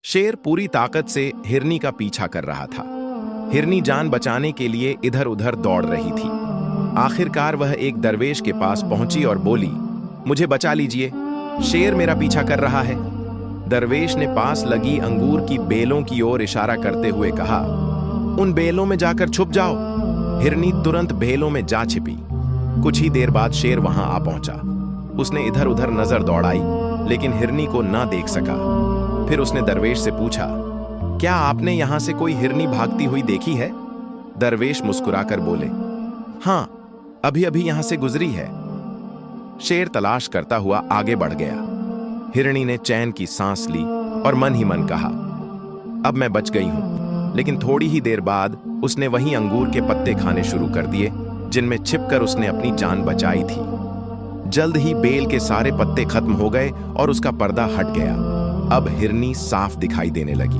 शेर पूरी ताकत से हिरनी का पीछा कर रहा था। हिरनी जान बचाने के लिए इधर उधर दौड़ रही थी। आखिरकार वह एक दरवेश के पास पहुंची और बोली, मुझे बचा लीजिए, शेर मेरा पीछा कर रहा है। दरवेश ने पास लगी अंगूर की बेलों की ओर इशारा करते हुए कहा, उन बेलों में जाकर छुप जाओ। हिरनी तुरंत बेलों में जा छिपी। कुछ ही देर बाद शेर वहां आ पहुंचा। उसने इधर उधर नजर दौड़ाई, लेकिन हिरनी को ना देख सका। फिर उसने दरवेश से पूछा, क्या आपने यहां से कोई हिरनी भागती हुई देखी है? दरवेश मुस्कुराकर बोले, हां, अभी अभी यहां से गुजरी है। शेर तलाश करता हुआ आगे बढ़ गया। हिरनी ने चैन की सांस ली और मन ही मन कहा, अब मैं बच गई हूं। लेकिन थोड़ी ही देर बाद उसने वहीं अंगूर के पत्ते खाने शुरू कर दिए जिनमें छिपकर उसने अपनी जान बचाई थी। जल्द ही बेल के सारे पत्ते खत्म हो गए और उसका पर्दा हट गया। अब हिरनी साफ दिखाई देने लगी।